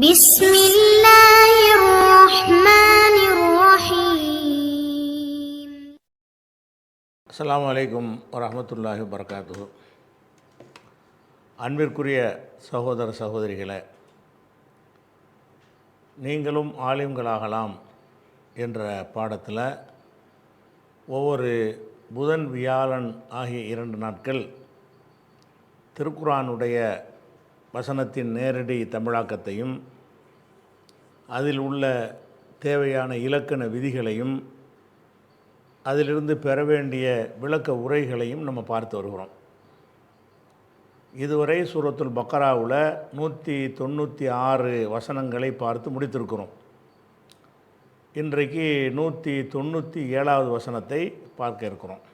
بسم الله الرحمن الرحيم. அஸ்ஸலாமு அலைக்கும் வரஹ்மத்துல்லாஹி வபரகாத்துஹு. அன்பிற்குரிய சகோதர சகோதரிகளே, நீங்களும் ஆலிம்களாகலாம் என்ற பாடத்தில் ஒவ்வொரு புதன் வியாழன் ஆகிய 2 நாட்கள் திருக்குர்ஆனுடைய வசனத்தின் நேரடி தமிழாக்கத்தையும் அதில் உள்ள தேவையான இலக்கண விதிகளையும் அதிலிருந்து பெற வேண்டிய விளக்க உரைகளையும் நம்ம பார்த்து வருகிறோம். இதுவரை சூரத்துல் பக்கராவில் 196 வசனங்களை பார்த்து முடித்திருக்கிறோம். இன்றைக்கு 197வது வசனத்தை பார்க்க இருக்கிறோம்.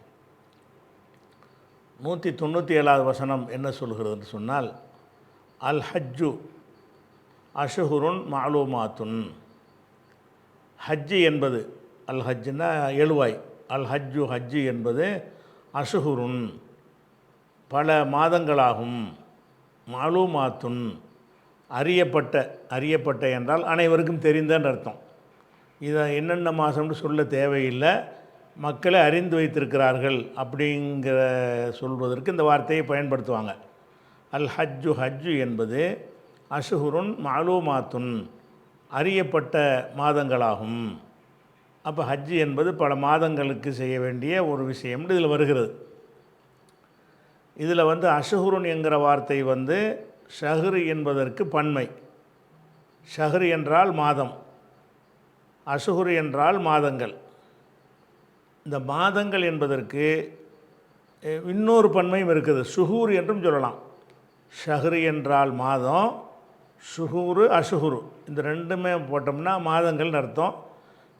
197வது வசனம் என்ன சொல்கிறதுன்னு சொன்னால், அல் ஹஜ்ஜு அஷ்ஹுருன் மஅலூமாத்துன். ஹஜ்ஜு என்பது, அல் ஹஜ்ஜுன்னா எழுவாய், அல் ஹஜ்ஜு ஹஜ்ஜு என்பது அஷ்ஹுருன் பல மாதங்களாகும், மஅலூமாத்துன் அறியப்பட்ட என்றால் அனைவருக்கும் தெரிந்தன்னு அர்த்தம். இதை என்னென்ன மாதம்னு சொல்ல தேவையில்லை, மக்களை அறிந்து வைத்திருக்கிறார்கள் அப்படிங்கிற சொல்வதற்கு இந்த வார்த்தையை பயன்படுத்துவாங்க. அல் ஹஜ்ஜு ஹஜ்ஜு என்பது அஷ்ஹுருன் மஅலூமாத்துன் அறியப்பட்ட மாதங்களாகும். அப்போ ஹஜ்ஜு என்பது பல மாதங்களுக்கு செய்ய வேண்டிய ஒரு விஷயம் இதில் வருகிறது. இதில் அஷ்ஹுருன் என்கிற வார்த்தை ஷஹ்ர் என்பதற்கு பன்மை. ஷஹ்ர் என்றால் மாதம், அஷ்ஹுர் என்றால் மாதங்கள். இந்த மாதங்கள் என்பதற்கு இன்னொரு பன்மையும் இருக்குது, ஷுஹூர் என்றும் சொல்லலாம். ஷஹ்ர் என்றால் மாதம், ஷுஹூரு அஷ்ஹுரு இந்த ரெண்டுமே போட்டோம்னா மாதங்கள்னு அர்த்தம்.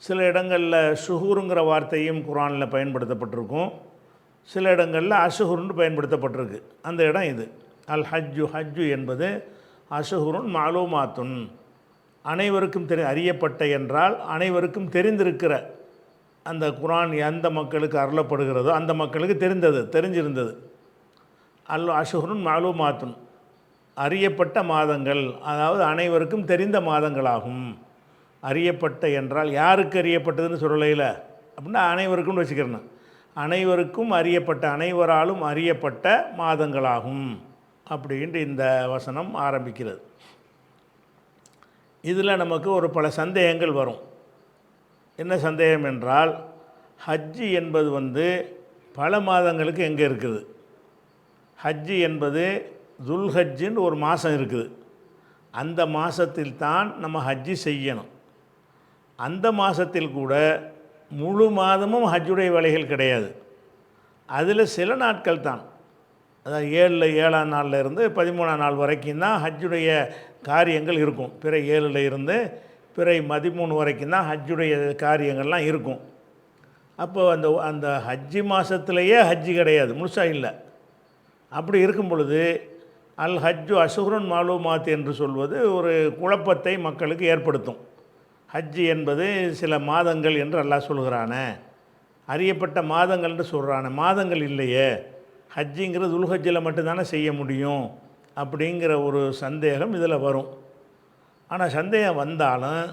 சில இடங்களில் ஷுஹூருங்கிற வார்த்தையும் குர்ஆனில் பயன்படுத்தப்பட்டிருக்கும், சில இடங்களில் அஷ்ஹுருன்னு பயன்படுத்தப்பட்டிருக்கு. அந்த இடம் இது. அல் ஹஜ்ஜு ஹஜ்ஜு என்பது அஷ்ஹுருன் மஅலூமாத்துன் அனைவருக்கும் அறியப்பட்ட என்றால் அனைவருக்கும் தெரிந்திருக்கிற, அந்த குர்ஆன் எந்த மக்களுக்கு அருளப்படுகிறதோ அந்த மக்களுக்கு தெரிஞ்சிருந்தது. அஷ்ஹுருன் மஅலூமாத்துன் அறியப்பட்ட மாதங்கள், அதாவது அனைவருக்கும் தெரிந்த மாதங்களாகும். அறியப்பட்ட என்றால் யாருக்கு அறியப்பட்டதுன்னு சொல்லலையில், அப்படின்னா அனைவருக்கும்னு வச்சுக்கிறேன். அனைவருக்கும் அறியப்பட்ட, அனைவராலும் அறியப்பட்ட மாதங்களாகும் அப்படின்ட்டு இந்த வசனம் ஆரம்பிக்கிறது. இதில் நமக்கு ஒரு பல சந்தேகங்கள் வரும். என்ன சந்தேகம் என்றால், ஹஜ்ஜு என்பது பல மாதங்களுக்கு எங்கே இருக்குது? ஹஜ்ஜு என்பது துல்ஹஜ்ஜுன்னு ஒரு மாதம் இருக்குது, அந்த மாதத்தில் தான் நம்ம ஹஜ்ஜு செய்யணும். அந்த மாதத்தில் கூட முழு மாதமும் ஹஜ்ஜுடைய வேலைகள் கிடையாது. அதில் சில நாட்கள் தான், அதாவது 7ஆம் நாளில் இருந்து 13ஆம் நாள் வரைக்கும் தான் ஹஜ்ஜுடைய காரியங்கள் இருக்கும். பிறை 7 இருந்து பிறை 13 வரைக்கும் தான் ஹஜ்ஜுடைய காரியங்கள்லாம் இருக்கும். அப்போ அந்த ஹஜ்ஜி மாதத்துலேயே ஹஜ்ஜு கிடையாது, முழுசாக இல்லை. அப்படி இருக்கும் பொழுது அல் ஹஜ்ஜு அஷ்ஹுருன் மஅலூமாத் என்று சொல்வது ஒரு குழப்பத்தை மக்களுக்கு ஏற்படுத்தும். ஹஜ்ஜு என்பது சில மாதங்கள் என்று அல்லாஹ் சொல்கிறானே, அறியப்பட்ட மாதங்கள் என்று சொல்கிறானே, மாதங்கள் இல்லையே, ஹஜ்ஜுங்கிறது துல்ஹஜ்ஜில் மட்டும்தானே செய்ய முடியும் அப்படிங்கிற ஒரு சந்தேகம் இதில் வரும். ஆனால் சந்தேகம் வந்தாலும்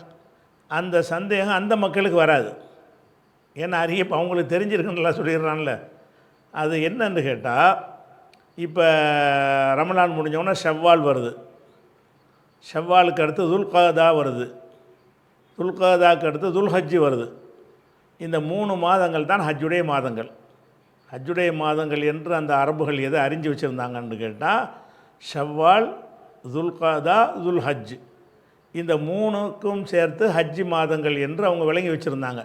அந்த சந்தேகம் அந்த மக்களுக்கு வராது. ஏன்னா அவங்களுக்கு தெரிஞ்சிருக்குன்னு நல்லா சொல்லிடுறான்ல. அது என்னன்னு கேட்டால், இப்போ ரமலான் முடிஞ்சோன்னா ஷவ்வால் வருது, ஷவ்வாலுக்கு அடுத்து துல்காதா வருது, துல்காதாக்கு அடுத்து துல்ஹஜ்ஜு வருது. இந்த 3 மாதங்கள் தான் ஹஜ்ஜுடைய மாதங்கள். ஹஜ்ஜுடைய மாதங்கள் என்று அந்த அரபுகள் எதை அறிஞ்சு வச்சுருந்தாங்கன்னு கேட்டால், ஷவ்வால், துல்காதா, துல்ஹஜ், இந்த 3க்கும் சேர்த்து ஹஜ்ஜி மாதங்கள் என்று அவங்க விளங்கி வச்சுருந்தாங்க.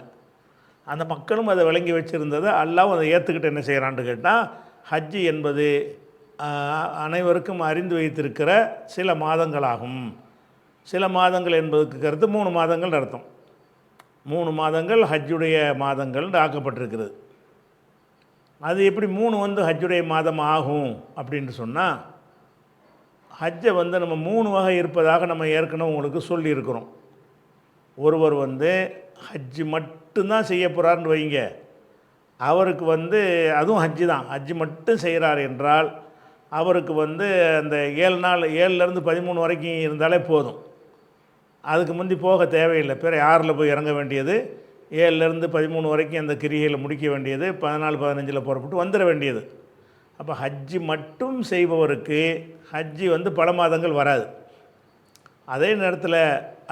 அந்த மக்களும் அதை விளங்கி வச்சுருந்ததை அல்லாஹ் அதை ஏற்றுக்கிட்டு என்ன செய்கிறான்னு கேட்டால், ஹஜ்ஜு என்பது அனைவருக்கும் அறிந்து வைத்திருக்கிற சில மாதங்களாகும். சில மாதங்கள் என்பதுக்கு கருத்து 3 மாதங்கள் அர்த்தம். 3 மாதங்கள் ஹஜ்ஜுடைய மாதங்கள் ஆக்கப்பட்டிருக்கிறது. அது எப்படி 3 ஹஜ்ஜுடைய மாதம் ஆகும் அப்படின்னு சொன்னால், ஹஜ்ஜை நம்ம 3 வகை இருப்பதாக நம்ம ஏற்கனவே உங்களுக்கு சொல்லியிருக்கிறோம். ஒருவர் ஹஜ்ஜு மட்டும்தான் செய்ய போகிறார்னு வைங்க, அவருக்கு அதுவும் ஹஜ்ஜு தான், ஹஜ்ஜு மட்டும் செய்கிறார் என்றால் அவருக்கு அந்த 7 நாள் 7லேருந்து 13 வரைக்கும் இருந்தாலே போதும். அதுக்கு முந்தி போக தேவையில்லை. பிற 6ல் போய் இறங்க வேண்டியது, 7லேருந்து 13 வரைக்கும் அந்த கிரிகையில் முடிக்க வேண்டியது, 14 15 புறப்பட்டு வந்துட வேண்டியது. அப்போ ஹஜ்ஜி மட்டும் செய்பவருக்கு ஹஜ்ஜி பல மாதங்கள் வராது. அதே நேரத்தில்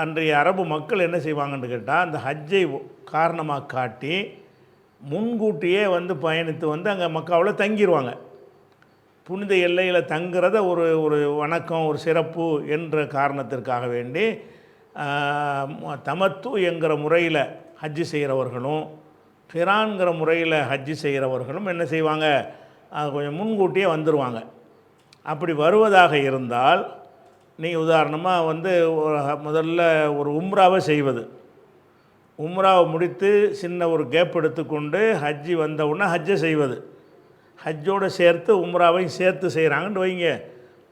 அன்றைய அரபு மக்கள் என்ன செய்வாங்கன்னு கேட்டால், அந்த ஹஜ்ஜை காரணமாக காட்டி முன்கூட்டியே பயணித்து அங்கே மக்காவில் தங்கிடுவாங்க. புனித எல்லையில் தங்குறத ஒரு ஒரு வணக்கம், ஒரு சிறப்பு என்ற காரணத்திற்காக வேண்டி தமத்து என்கிற முறையில் ஹஜ்ஜி செய்கிறவர்களும் கிரான்கிற முறையில் ஹஜ்ஜி செய்கிறவர்களும் என்ன செய்வாங்க, கொஞ்சம் முன்கூட்டியே வந்துடுவாங்க. அப்படி வருவதாக இருந்தால் நீங்கள் உதாரணமாக முதல்ல ஒரு உம்ராவை செய்வது, உம்ராவை முடித்து சின்ன ஒரு கேப் எடுத்துக்கொண்டு ஹஜ்ஜி வந்தவுடனே ஹஜ்ஜை செய்வது, ஹஜ்ஜோடு சேர்த்து உம்ராவையும் சேர்த்து செய்கிறாங்கன்னு வைங்க.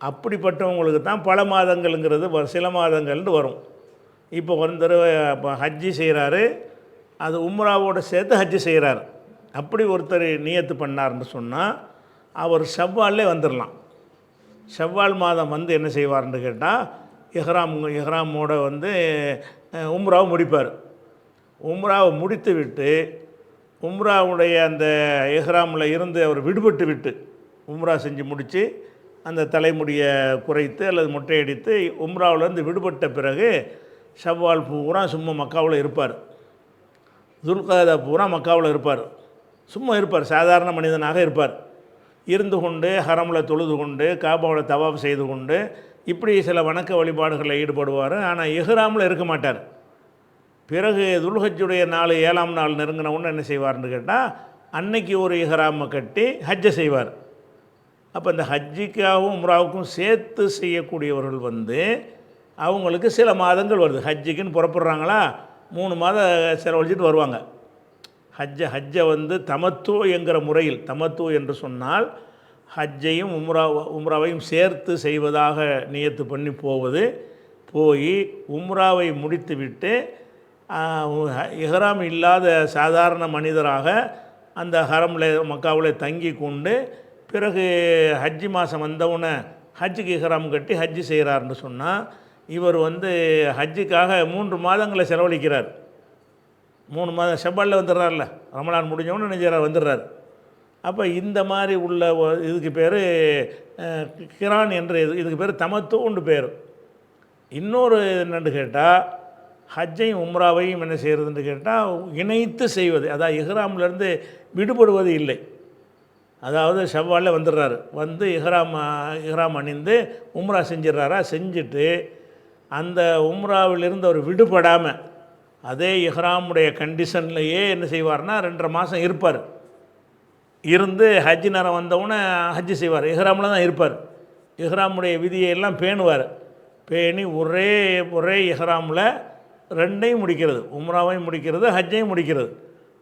அப்படிப்பட்டவங்களுக்கு தான் பல மாதங்கள்ங்கிறது சில மாதங்கள்னு வரும். இப்போ ஒரு தடவை இப்போ ஹஜ்ஜி செய்கிறாரு, அது உம்ராவோடு சேர்த்து ஹஜ்ஜி செய்கிறார். அப்படி ஒருத்தர் நியத்து பண்ணார்னு சொன்னால் அவர் ஷவ்வால்லே வந்துடலாம். ஷவ்வால் மாதம் என்ன செய்வார்னு கேட்டால், இஹ்ராமோட உம்ராவை முடிப்பார். உம்ராவை முடித்து விட்டு உம்ராவுடைய அந்த இஹ்ராமில் இருந்து அவர் விடுபட்டு விட்டு உம்ரா செஞ்சு முடித்து அந்த தலைமுடியை குறைத்து அல்லது மொட்டையடித்து உம்ராவிலேருந்து விடுபட்ட பிறகு ஷவ்வால் பூரா சும்மா மக்காவில் இருப்பார். துல்காதா பூரா மக்காவில் இருப்பார். சும்மா இருப்பார், சாதாரண மனிதனாக இருப்பார். இருந்து கொண்டு ஹரமில் தொழுது கொண்டு காபாவில் தவாப் செய்து கொண்டு இப்படி சில வணக்க வழிபாடுகளில் ஈடுபடுவார். ஆனால் இஹ்ராமில் இருக்க மாட்டார். பிறகு துல்ஹஜ்ஜுடைய நாள் 7ஆம் நாள் நெருங்கின உடனே என்ன செய்வார்னு கேட்டால், அன்னைக்கு ஒரு இஹ்ராமை கட்டி ஹஜ்ஜை செய்வார். அப்போ இந்த ஹஜ்ஜிக்காகவும் உம்ராவுக்கும் சேர்த்து செய்யக்கூடியவர்கள் அவங்களுக்கு சில மாதங்கள் வருது. ஹஜ்ஜிக்குன்னு புறப்படுறாங்களா, 3 மாதம் செலவழிச்சிட்டு வருவாங்க. ஹஜ்ஜை தமத்து என்கிற முறையில், தமத்து என்று சொன்னால் ஹஜ்ஜையும் உம்ராவையும் சேர்த்து செய்வதாக நியத்து பண்ணி போவது, போய் உம்ராவை முடித்து விட்டு இஹ்ராம் இல்லாத சாதாரண மனிதராக அந்த ஹரமில் மக்காவில் தங்கி கொண்டு பிறகு ஹஜ்ஜி மாதம் வந்தவுடனே ஹஜ்ஜுக்கு இஹ்ராம் கட்டி ஹஜ்ஜி செய்கிறார்னு சொன்னால் இவர் ஹஜ்ஜுக்காக 3 மாதங்களை செலவழிக்கிறார். 3 மாதம் ஷவ்வாலில் வந்துடுறார்ல, ரமலான் முடிஞ்சவொன்னு நினைச்சார் வந்துடுறார். அப்போ இந்த மாதிரி உள்ள இதுக்கு பேர் கிரான் என்ற இதுக்கு பேர் தமத்துன்னு பேர். இன்னொரு என்னென்னு கேட்டால், ஹஜ்ஜையும் உம்ராவையும் என்ன செய்கிறதுன்னு கேட்டால் இணைத்து செய்வது. அதாவது இஹ்ராம்லேருந்து விடுபடுவது இல்லை. அதாவது ஷவ்வாலில் வந்துடுறாரு, இஹ்ராம் அணிந்து உம்ரா செஞ்சிடறாரா, செஞ்சுட்டு அந்த உம்ராவிலிருந்து அவர் விடுபடாமல் அதே இஹ்ராமுடைய கண்டிஷன்லையே என்ன செய்வார்னா 2.5 மாதம் இருப்பார். இருந்து ஹஜ்ஜி நேரம் வந்தவுடனே ஹஜ்ஜி செய்வார். இஹ்ராமில் தான் இருப்பார். இஹ்ராமுடைய விதியெல்லாம் பேணுவார். பேணி ஒரே இஹ்ராமில் 2ஐயும் முடிக்கிறது, உம்ராவையும் முடிக்கிறது, ஹஜ்ஜையும் முடிக்கிறது.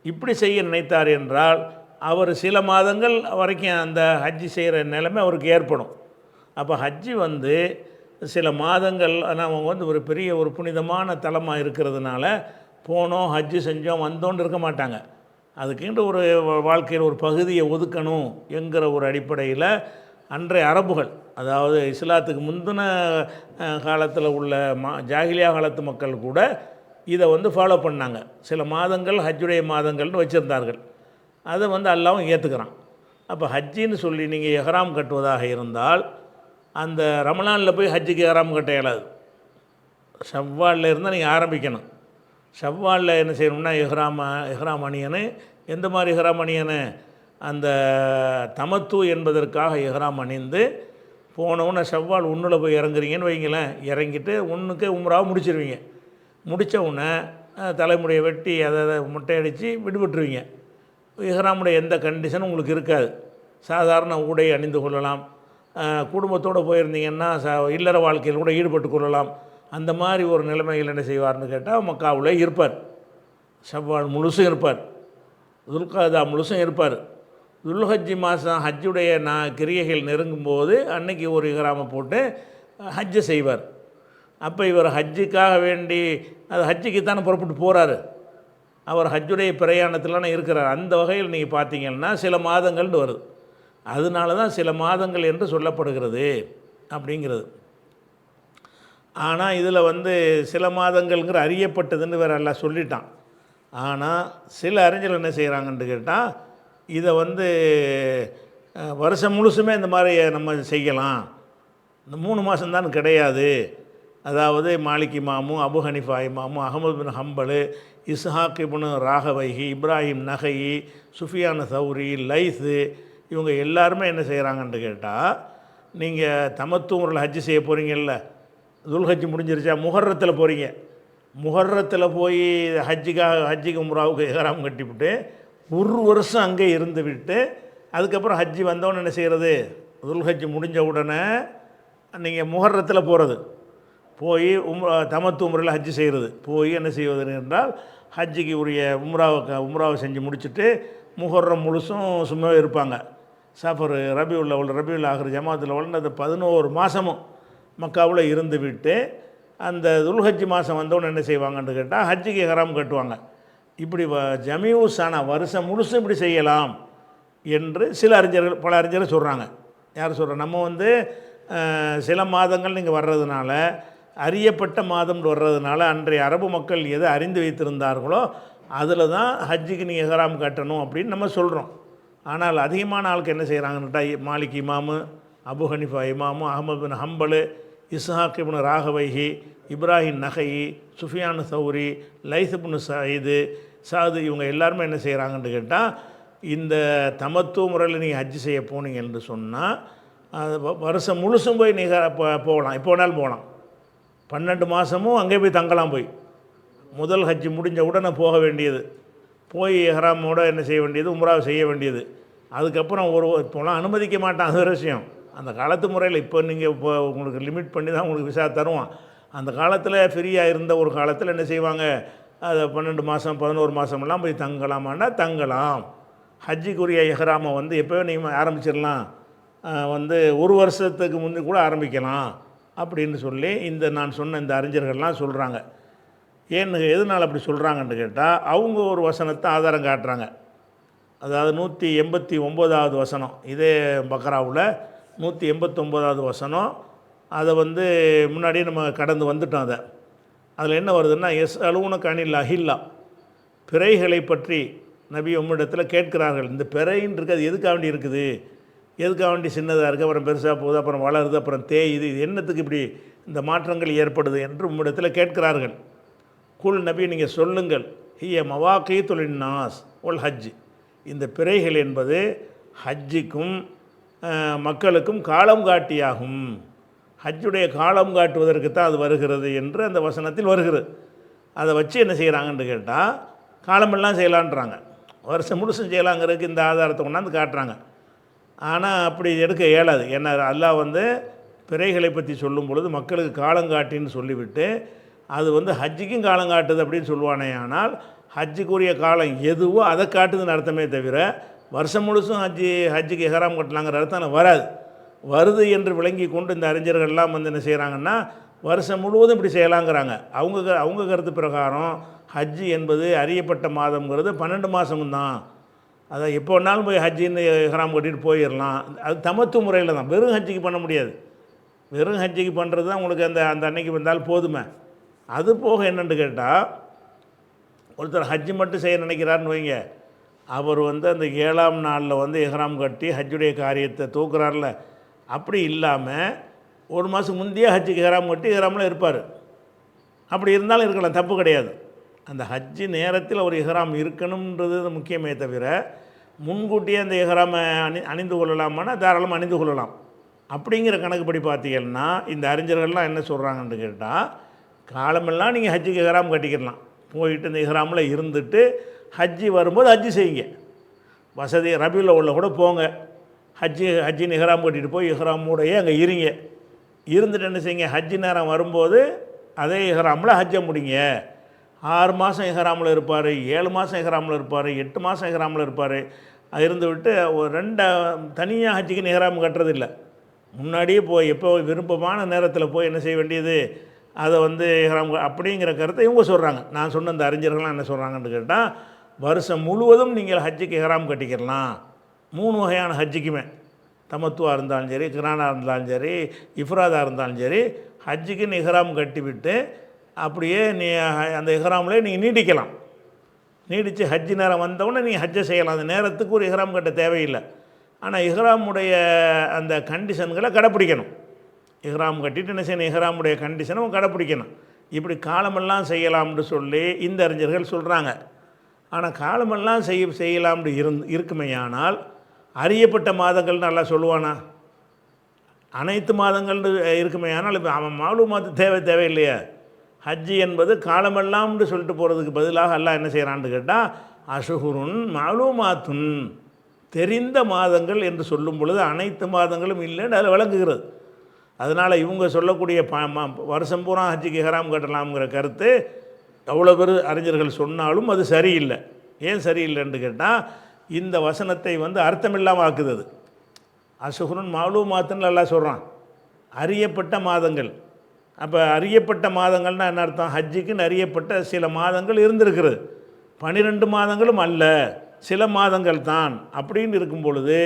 இப்படி செய்ய நினைத்தார் என்றால் அவர் சில மாதங்கள் வரைக்கும் அந்த ஹஜ்ஜி செய்கிற நிலைமை அவருக்கு ஏற்படும். அப்போ ஹஜ்ஜி சில மாதங்கள் அவங்க ஒரு பெரிய ஒரு புனிதமான தலமாக இருக்கிறதுனால போனோம் ஹஜ்ஜி செஞ்சோம் வந்தோன்னு இருக்க மாட்டாங்க. அதுக்குன்ற ஒரு வாழ்க்கையில் ஒரு பகுதியை ஒதுக்கணும் என்கிற ஒரு அடிப்படையில் அன்றைய அரபுகள், அதாவது இஸ்லாத்துக்கு முந்தின காலத்தில் உள்ள ஜாகிலியா காலத்து மக்கள் கூட இதை ஃபாலோ பண்ணாங்க. சில மாதங்கள் ஹஜ்ஜுடைய மாதங்கள்னு வச்சுருந்தார்கள். அதை அல்லாவும் ஏற்றுக்கிறான். அப்போ ஹஜ்ஜின்னு சொல்லி நீங்கள் இஹ்ராம் கட்டுவதாக இருந்தால் அந்த ரமலானில் போய் ஹஜ்ஜுக்கு இஹ்ராம் கட்ட இயலாது. ஷவ்வாலில் இருந்தால் நீங்கள் ஆரம்பிக்கணும். ஷவ்வாலில் என்ன செய்யணும்னா இஹ்ராம் அணியனு. எந்த மாதிரி இஹ்ராம் அணியனு? அந்த தமத்து என்பதற்காக இஹ்ராம் அணிந்து போனவுடனே ஷவ்வால் 1 போய் இறங்குறீங்கன்னு வைங்களேன். இறங்கிட்டு 1க்கு உம்ராவை முடிச்சிருவீங்க. முடித்த உடனே தலைமுடியை வெட்டி அதை முட்டையடித்து விடுபட்டுருவீங்க. இஹ்ராமுடைய எந்த கண்டிஷனும் உங்களுக்கு இருக்காது. சாதாரண உடை அணிந்து கொள்ளலாம். குடும்பத்தோடு போயிருந்தீங்கன்னா இல்லற வாழ்க்கையில் கூட ஈடுபட்டு கொள்ளலாம். அந்த மாதிரி ஒரு நிலைமையில் என்ன செய்வார்னு கேட்டால் மக்காவில் இருப்பார். ஷவ்வால் முழுசும் இருப்பார், துல்காதா முழுசும் இருப்பார். துல்ஹஜ்ஜி மாதம் ஹஜ்ஜுடைய கிரியைகள் நெருங்கும்போது அன்னைக்கு ஒரு இஹ்ராமை போட்டு ஹஜ்ஜை செய்வார். அப்போ இவர் ஹஜ்ஜுக்காக வேண்டி அது ஹஜ்ஜுக்கு தானே புறப்பட்டு போகிறாரு. அவர் ஹஜ்ஜுடைய பிரயாணத்திலான இருக்கிறார். அந்த வகையில் நீங்கள் பார்த்தீங்கன்னா சில மாதங்கள்னு வருது. அதனால தான் சில மாதங்கள் என்று சொல்லப்படுகிறது அப்படிங்கிறது. ஆனால் இதில் வந்து சில மாதங்கள்ங்கிற அறியப்பட்டதுன்னு வேறு எல்லாம் சொல்லிட்டான். ஆனால் சில அறிஞர்கள் என்ன செய்கிறாங்கன்னு கேட்டால், இதை வந்து வருஷம் முழுசுமே இந்த மாதிரி நம்ம செய்யலாம், இந்த 3 மாதம்தான் கிடையாது. அதாவது மாலிக் இமாமும், அபு ஹனிஃபா இமாமும், அஹமது பின் ஹம்பல், இஸ்ஹாக் இப்னு ராகவைஹி, இப்ராஹிம் நஹயி, சுஃபியான் சௌரி, லைஸு, இவங்க எல்லாருமே என்ன செய்கிறாங்கன்னு கேட்டால், நீங்கள் தமத்துவரில் ஹஜ்ஜு செய்ய போகிறீங்கல்ல, துல்ஹஜ் முடிஞ்சிருச்சா, முஹர்ரத்தில் போகிறீங்க, முஹர்ரத்தில் போய் ஹஜ்ஜுக்கு உம்ராவுக்கு இஹ்ராம் கட்டிவிட்டு 1 வருஷம் அங்கே இருந்து விட்டு அதுக்கப்புறம் ஹஜ்ஜி வந்தவொன்னு என்ன செய்கிறது, துல்ஹஜ் முடிஞ்ச உடனே நீங்கள் முஹர்ரத்தில் போகிறது, போய் தமத்து உம்ராவில் ஹஜ்ஜு செய்கிறது, போய் என்ன செய்வது என்றால் ஹஜ்ஜிக்கு உரிய உம்ராவை செஞ்சு முடிச்சுட்டு முஹர்ரம் முழுசும் சும்மா இருப்பாங்க. சஃபர், ரபியுல் ஆகிற ஜமாத்தில் உள்ள அந்த 11 மாதமும் மக்காவில் இருந்து விட்டு அந்த துல்ஹஜ் மாதம் வந்தவொன்னு என்ன செய்வாங்கன்னு கேட்டால் ஹஜ்ஜுக்கு இஹ்ராம் கட்டுவாங்க. இப்படி ஜமீஉஸ்ஸானா வருஷம் முழுசும் இப்படி செய்யலாம் என்று பல அறிஞர்கள் சொல்கிறாங்க. யார் சொல்கிறோம், நம்ம வந்து சில மாதங்கள் நீங்கள் வர்றதுனால, அறியப்பட்ட மாதம் வர்றதுனால அன்றைய அரபு மக்கள் எதை அறிந்து வைத்திருந்தார்களோ அதில் தான் ஹஜ்ஜுக்கு நீங்கள் இஹ்ராம் கட்டணும் அப்படின்னு நம்ம சொல்கிறோம். ஆனால் அதிகமான ஆளுக்கு என்ன செய்கிறாங்கன்னுட்டா, மாலிக் இமாமு, அபு ஹனிஃபா இமாமு, அஹமது பின் ஹம்பல், இஸ்ஹாக் இப்னு ராகவைஹி, இப்ராஹிம் நஹயி, சுஃபியான் சௌரி, லைஸ் இப்னு சாது, இவங்க எல்லாருமே என்ன செய்கிறாங்கன்னு கேட்டால், இந்த தமத்துவ முறையில் நீங்கள் ஹஜ்ஜு செய்ய போனீங்க என்று சொன்னால் வருஷம் முழுசும் போய் நீங்கள் போகலாம், எப்போ வேணாலும் போகலாம். 12 மாதமும் அங்கே போய் தங்கலாம். போய் முதல் ஹஜ்ஜு முடிஞ்ச உடனே போக வேண்டியது, போய் இஹ்ராமோட என்ன செய்ய வேண்டியது, உம்ராவை செய்ய வேண்டியது. அதுக்கப்புறம் இப்போலாம் அனுமதிக்க மாட்டான், அது ஒரு விஷயம். அந்த காலத்து முறையில் இப்போ நீங்கள் இப்போ உங்களுக்கு லிமிட் பண்ணி தான் உங்களுக்கு விசா தருவான். அந்த காலத்தில் ஃப்ரீயாக இருந்த ஒரு காலத்தில் என்ன செய்வாங்க, அதை 12 மாதம் 11 மாதமெல்லாம் போய் தங்கலாமான்னா தங்கலாம். ஹஜ்ஜிக்குரிய இஹ்ராமை வந்து எப்போவே நீங்கள் ஆரம்பிச்சிடலாம், வந்து 1 வருஷத்துக்கு முன்னே கூட ஆரம்பிக்கலாம் அப்படின்னு சொல்லி நான் சொன்ன இந்த அறிஞர்கள்லாம் சொல்கிறாங்க. எதனால் அப்படி சொல்கிறாங்கன்னு கேட்டால், அவங்க ஒரு வசனத்தை ஆதாரம் காட்டுறாங்க. அதாவது 189வது வசனம், இதே பக்ராவில் 189வது வசனம். அதை வந்து முன்னாடியே நம்ம கடந்து வந்துட்டோம். அதில் என்ன வருதுன்னா, அலுவனக்கு அனில் அஹில்லா, பிறைகளை பற்றி நபி உம்மிடத்தில் கேட்கிறார்கள். இந்த பிறைன்னு இருக்குது, அது எதுக்காக வேண்டி இருக்குது, எதுக்காக வேண்டி சின்னதாக இருக்குது, அப்புறம் பெருசாக போகுது, அப்புறம் வளருது, அப்புறம் தேயுது, இது என்னத்துக்கு இப்படி இந்த மாற்றங்கள் ஏற்படுது என்று உம்மிடத்தில் கேட்கிறார்கள். குல் நபி, நீங்கள் சொல்லுங்கள், ஹிய மவாக்கீத்துல் நாஸ் ஒல் ஹஜ், இந்த பிறைகள் என்பது ஹஜ்ஜிக்கும் மக்களுக்கும் காலம் காட்டியாகும், ஹஜ்ஜுடைய காலம் காட்டுவதற்கு தான் அது வருகிறது என்று அந்த வசனத்தில் வருகிறது. அதை வச்சு என்ன செய்கிறாங்கன்னு கேட்டால், காலமெல்லாம் செய்யலான்றாங்க, வருஷம் முழுசும் செய்யலாங்கிறதுக்கு இந்த ஆதாரத்தை கொண்டாந்து காட்டுறாங்க. ஆனால் அப்படி எடுக்க இயலாது. ஏன்னா அல்லாஹ் வந்து பிறைகளை பற்றி சொல்லும் பொழுது மக்களுக்கு காலங்காட்டின்னு சொல்லிவிட்டு அது வந்து ஹஜ்ஜிக்கும் காலம் காட்டுது அப்படின்னு சொல்லுவானே. ஆனால் ஹஜ்ஜுக்குரிய காலம் எதுவோ அதை காட்டுதுன்னு அர்த்தமே தவிர வருஷம் முழுசும் ஹஜ்ஜுக்கு இஹ்ராம் கட்டலாங்கிற அர்த்தம் வராது. வருது என்று விளங்கி கொண்டு இந்த அறிஞர்கள்லாம் வந்து என்ன செய்கிறாங்கன்னா, வருஷம் முழுவதும் இப்படி செய்யலாங்கிறாங்க. அவங்க கருத்து பிரகாரம் ஹஜ்ஜு என்பது அறியப்பட்ட மாதம்ங்கிறது 12 மாதமும் தான். அதை எப்போ வேணாலும் போய் ஹஜ்ஜின்னு இஹ்ராம் கட்டிட்டு போயிடலாம். அது தமத்து முறையில் தான், வெறும் ஹஜ்ஜிக்கு பண்ண முடியாது. வெறும் ஹஜ்ஜிக்கு பண்ணுறது தான் உங்களுக்கு அந்த அன்னைக்கு வந்தாலும் போதுமே. அது போக என்னென்னு கேட்டால், ஒருத்தர் ஹஜ்ஜு மட்டும் செய்ய நினைக்கிறாருன்னு வைங்க, அவர் வந்து அந்த 7ஆம் நாளில் வந்து இஹ்ராம் கட்டி ஹஜ்ஜுடைய காரியத்தை தூக்குறார்ல, அப்படி இல்லாமல் 1 மாதம் முந்தையே ஹஜ்ஜுக்கு இஹ்ராம் கட்டி இஹ்ராமில் இருப்பார். அப்படி இருந்தாலும் இருக்கலாம், தப்பு கிடையாது. அந்த ஹஜ்ஜு நேரத்தில் ஒரு இஹ்ராம் இருக்கணுன்றது முக்கியமே தவிர முன்கூட்டியே அந்த இஹ்ராமை அணிந்து கொள்ளலாமான்னா தாராளமாக அணிந்து கொள்ளலாம். அப்படிங்கிற கணக்குப்படி பார்த்தீங்கன்னா இந்த அறிஞர்கள்லாம் என்ன சொல்கிறாங்கன்னு கேட்டால், காலமெல்லாம் நீங்கள் ஹஜ்ஜுக்கு இஹ்ராம் கட்டிக்கிடலாம், போயிட்டு இந்த இஹ்ராமில் இருந்துட்டு ஹஜ்ஜி வரும்போது ஹஜ்ஜி செய்யுங்க. வசதி ரபியுல் உள்ள கூட போங்க, ஹஜ்ஜின்னு இஹ்ராம் கட்டிட்டு போய் இஹ்ராமோடையே அங்கே இருந்துட்டு என்ன செய்யுங்க, ஹஜ்ஜி நேரம் வரும்போது அதே இஹ்ராமில் ஹஜ்ஜை முடிங்க. 6 மாதம் இஹ்ராமில் இருப்பார், 7 மாதம் இஹ்ராமில் இருப்பார், 8 மாதம் இஹ்ராமில் இருப்பார். இருந்து விட்டு ஒரு 2 தனியாக ஹஜ்ஜுக்குன்னு இஹ்ராம் கட்டுறதில்லை. முன்னாடியே போய் எப்போ விருப்பமான நேரத்தில் போய் என்ன செய்ய வேண்டியது, அதை வந்து இஹ்ராம் அப்படிங்கிற கருத்தை இவங்க சொல்கிறாங்க. நான் சொன்ன அந்த அறிஞர்கள்லாம் என்ன சொல்கிறாங்கன்னு கேட்டால், வருஷம் முழுவதும் நீங்கள் ஹஜ்ஜுக்கு இஹ்ராம் கட்டிக்கிறலாம். 3 வகையான ஹஜ்ஜுக்குமே, தமத்துவா இருந்தாலும் சரி, கிரானாக இருந்தாலும் சரி, இஃப்ராதாக இருந்தாலும் சரி, ஹஜ்ஜுக்கு இஹ்ராம் கட்டிவிட்டு அப்படியே நீ அந்த இஹ்ராம்லேயே நீங்கள் நீடிக்கலாம். நீடித்து ஹஜ்ஜு நேரம் வந்தவுடனே நீங்கள் ஹஜ்ஜை செய்யலாம். அந்த நேரத்துக்கு ஒரு இஹ்ராம் கட்ட தேவையில்லை. ஆனால் இஹ்ராமுடைய அந்த கண்டிஷன்களை கடைப்பிடிக்கணும். இஹ்ராம் கட்டிட்டு என்ன செய்யணும், இஹ்ராமுடைய கண்டிஷனை கடைப்பிடிக்கணும். இப்படி காலமெல்லாம் செய்யலாம்னு சொல்லி இந்த அறிஞர்கள் சொல்கிறாங்க. ஆனால் காலமெல்லாம் செய்யலாம்னு இருக்குமையானால் அறியப்பட்ட மாதங்கள் நல்லா சொல்லுவானா? அனைத்து மாதங்கள் இருக்குமையானால் இப்போ அவன் மாலூமாத்து தேவையில்லையா? ஹஜ்ஜி என்பது காலமெல்லாம்னு சொல்லிட்டு போகிறதுக்கு பதிலாக அல்லாஹ் என்ன செய்கிறான்னு கேட்டால் அஷுஹுருன் மாலூமாத்துன், தெரிந்த மாதங்கள் என்று சொல்லும் பொழுது அனைத்து மாதங்களும் இல்லைன்னு அதில் விளங்குகிறது. அதனால் இவங்க சொல்லக்கூடிய வருஷம் பூரா ஹஜ்ஜிக்கு இஹ்ராம் கட்டலாம்ங்கிற கருத்து அவ்வளோ பேர் அறிஞர்கள் சொன்னாலும் அது சரியில்லை. ஏன் சரியில்லைன்னு கேட்டால் இந்த வசனத்தை அர்த்தமில்லாமல் ஆக்குது. அது அஷுஹுருன் மாலூமாத்துன்னு எல்லாம் சொல்கிறான், அறியப்பட்ட மாதங்கள். அப்போ அறியப்பட்ட மாதங்கள்னால் என்ன அர்த்தம்? ஹஜ்ஜுக்குன்னு அறியப்பட்ட சில மாதங்கள் இருந்திருக்கிறது, 12 மாதங்களும் அல்ல, சில மாதங்கள் தான். அப்படின்னு இருக்கும் பொழுது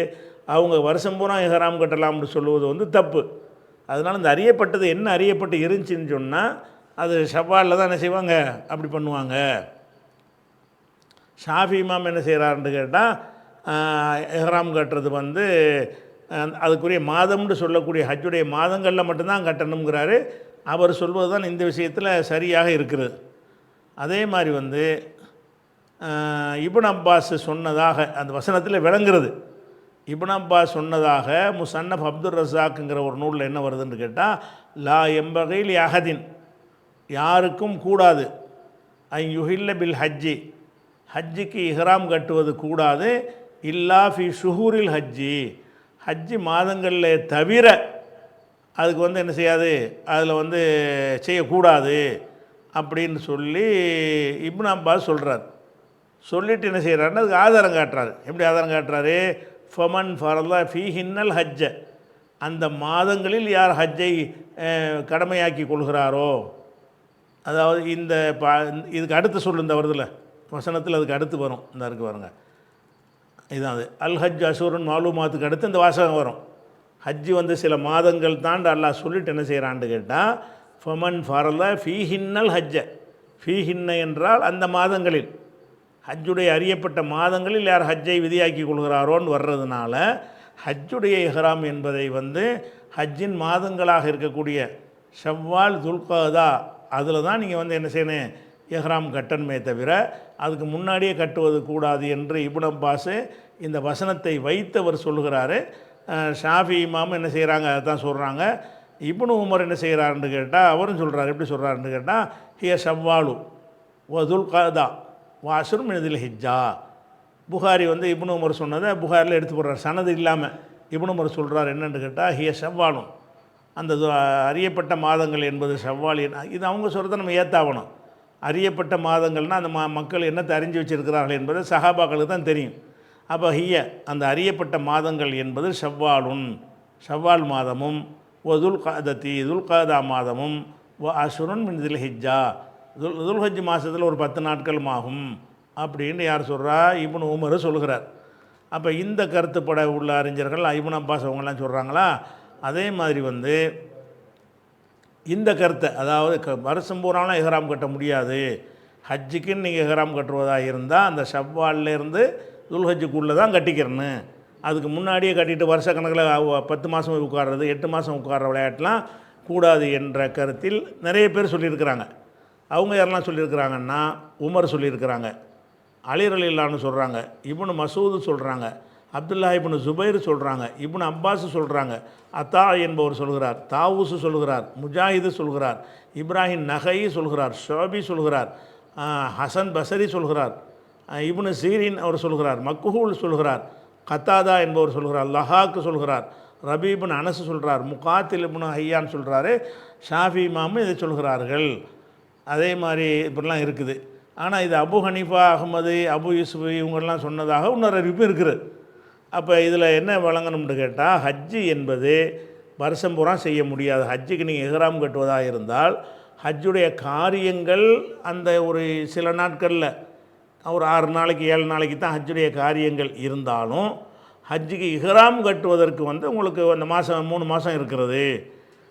அவங்க வருஷம் பூரா இஹ்ராம் கட்டலாம்னு சொல்லுவது தப்பு. அதனால் இந்த அறியப்பட்டது என்ன அறியப்பட்டு இருந்துச்சின்னு சொன்னால் அது ஷவ்வாலில் தான் என்ன செய்வாங்க, அப்படி பண்ணுவாங்க. ஷாஃபி இமாம் என்ன செய்கிறாருன்னு கேட்டால் இஹ்ராம் கட்டுறது அதுக்குரிய மாதம்னு சொல்லக்கூடிய ஹஜ்ஜுடைய மாதங்களில் மட்டும்தான் கட்டணுங்கிறாரு. அவர் சொல்வது தான் இந்த விஷயத்தில் சரியாக இருக்கிறது. அதே மாதிரி இப்னு அப்பாஸ் சொன்னதாக அந்த வசனத்தில் விளங்குறது. இப்னு அப்பாஸ் சொன்னதாக முஸன்னஃப் அப்துர் ரஸாக்குங்கிற ஒரு நூலில் என்ன வருதுன்னு கேட்டால் லா எம்பகைல் அஹதின், யாருக்கும் கூடாது, ஐ யுஹில்ல பில் ஹஜ்ஜி, ஹஜ்ஜிக்கு இஹ்ராம் கட்டுவது கூடாது, இல்லா ஃபி ஷுஹூரில் ஹஜ்ஜி, ஹஜ்ஜி மாதங்களில் தவிர அதுக்கு என்ன செய்யாது, அதில் செய்யக்கூடாது அப்படின்னு சொல்லி இப்னு அப்பாஸ் சொல்கிறார். சொல்லிவிட்டு என்ன செய்கிறாருன்னா அதுக்கு ஆதாரம் காட்டுறாரு. எப்படி ஆதாரம் காட்டுறாரு? ஃபமன் ஃபரல்லா ஃபீஹின்னல் ஹஜ்ஜ, அந்த மாதங்களில் யார் ஹஜ்ஜை கடமையாக்கி கொள்கிறாரோ, அதாவது இதுக்கு அடுத்து சொல்லு, இந்த வருதில்ல வசனத்தில் அதுக்கு அடுத்து வரும், இந்த இருக்கு பாருங்க, இதுதான் அது அல் ஹஜ் அஷூரன் மாலூமாத்துக்கு அடுத்து இந்த வாசகம் வரும். ஹஜ்ஜு சில மாதங்கள் தான் அல்லாஹ் சொல்லிட்டு என்ன செய்கிறான்னு கேட்டால் ஃபமன் ஃபரல்லா ஃபீஹின்னல் ஹஜ்ஜ, ஃபீஹின்ன என்றால் அந்த மாதங்களில், ஹஜ்ஜுடைய அறியப்பட்ட மாதங்களில் யார் ஹஜ்ஜை விதியாக்கி கொள்கிறாரோன்னு வர்றதுனால ஹஜ்ஜுடைய இஹ்ராம் என்பதை ஹஜ்ஜின் மாதங்களாக இருக்கக்கூடிய ஷவ்வால் துல்கதா அதில் தான் நீங்கள் என்ன செய்யணும், இஹ்ராம் கட்டணுமே தவிர அதுக்கு முன்னாடியே கட்டுவது கூடாது என்று இப்னு அப்பாஸ் இந்த வசனத்தை வைத்தவர் சொல்கிறாரு. ஷாஃபி இமாமும் என்ன செய்கிறாங்க, அதை தான் சொல்கிறாங்க. இப்னு உமர் என்ன செய்கிறாருன்னு கேட்டால் அவரும் சொல்கிறார். எப்படி சொல்கிறாருன்னு கேட்டால் ஹிய ஷவ்வாலு வ துல்கதா வாசுர் மினதில் ஹிஜ்ஜா. புகாரி இப்னு உமர் சொன்னதை புகாரில் எடுத்து போடுறார், சனது இல்லாமல். இப்னு உமர் சொல்கிறார் என்னென்னு கேட்டால் ஹிய ஷவ்வாலும், அந்த அறியப்பட்ட மாதங்கள் என்பது ஷவ்வால். இது அவங்க சொல்கிறத நம்ம ஏற்றாகணும். அறியப்பட்ட மாதங்கள்னால் அந்த மக்கள் என்னத்தை அறிஞ்சு வச்சுருக்கிறார்கள் என்பது சஹாபாக்களுக்கு தான் தெரியும். அப்போ ஹிய அந்த அறியப்பட்ட மாதங்கள் என்பது ஷவ்வாலுன், ஷவ்வால் மாதமும், ஒ துல்கதத்தி துல்கதா மாதமும், ஒ அஷுருன் மின் துல்ஹிஜ்ஜா, துல்ஹஜ் மாதத்தில் ஒரு 10 நாட்களும் ஆகும் அப்படின்னு யார் சொல்கிறா? இப்னு உமர் சொல்கிறார். அப்போ இந்த கருத்துப்பட உள்ள அறிஞர்கள் இப்னு அப்பாஸ் அவங்கெல்லாம் சொல்கிறாங்களா? அதே மாதிரி இந்த கருத்தை, அதாவது வருஷம் பூராலாம் இஹ்ராம் கட்ட முடியாது, ஹஜ்ஜுக்குன்னு நீங்கள் இஹ்ராம் கட்டுவதாக இருந்தால் அந்த ஷவ்வால்லேருந்து துல்ஹஜ்ஜுக்குள்ளே தான் கட்டிக்கிறேன்னு, அதுக்கு முன்னாடியே கட்டிட்டு வருஷ கணக்கில் 10 மாதம் உட்கார்றது 8 மாதம் உட்கார்ற விளையாட்டுலாம் கூடாது என்ற கருத்தில் நிறைய பேர் சொல்லியிருக்கிறாங்க. அவங்க யாரெல்லாம் சொல்லியிருக்கிறாங்கன்னா உமர் சொல்லியிருக்கிறாங்க, அலி ரலியல்லாஹு சொல்கிறாங்க, இப்னு மசூது சொல்கிறாங்க, அப்துல்லா இப்னு ஜுபைர் சொல்கிறாங்க, இப்னு அப்பாஸ் சொல்கிறாங்க, அத்தா என்பவர் சொல்கிறார், தாவூசு சொல்கிறார், முஜாஹிது சொல்கிறார், இப்ராஹிம் நகை சொல்கிறார், ஷோபி சொல்கிறார், ஹசன் பசரி சொல்கிறார், இப்னு சீரின் அவர் சொல்கிறார், மக்ஹூல் சொல்கிறார், கத்தாதா என்பவர் சொல்கிறார், லஹாக்கு சொல்கிறார், ரபீபின் அனசு சொல்கிறார், முகாத்தில் இப்னு ஹையான் சொல்கிறாரு, ஷாஃபி இமாமும் இதை சொல்கிறார்கள். அதே மாதிரி இப்படிலாம் இருக்குது. ஆனால் இது அபு ஹனீஃபா, அஹ்மது, அபு யூசுஃப் இவங்கெல்லாம் சொன்னதாக இன்னொரு அறிவிப்பு இருக்குது. அப்போ இதில் என்ன வழங்கணும்னு கேட்டால் ஹஜ்ஜு என்பது வருஷம் பூரா செய்ய முடியாது. ஹஜ்ஜுக்கு நீங்கள் இஹ்ராம் கட்டுவதாக இருந்தால் ஹஜ்ஜுடைய காரியங்கள் அந்த ஒரு சில நாட்களில் ஒரு 6 நாளைக்கு 7 நாளைக்கு தான் ஹஜ்ஜுடைய காரியங்கள் இருந்தாலும் ஹஜ்ஜுக்கு இஹ்ராம் கட்டுவதற்கு உங்களுக்கு அந்த மாதம் 3 மாதம் இருக்கிறது.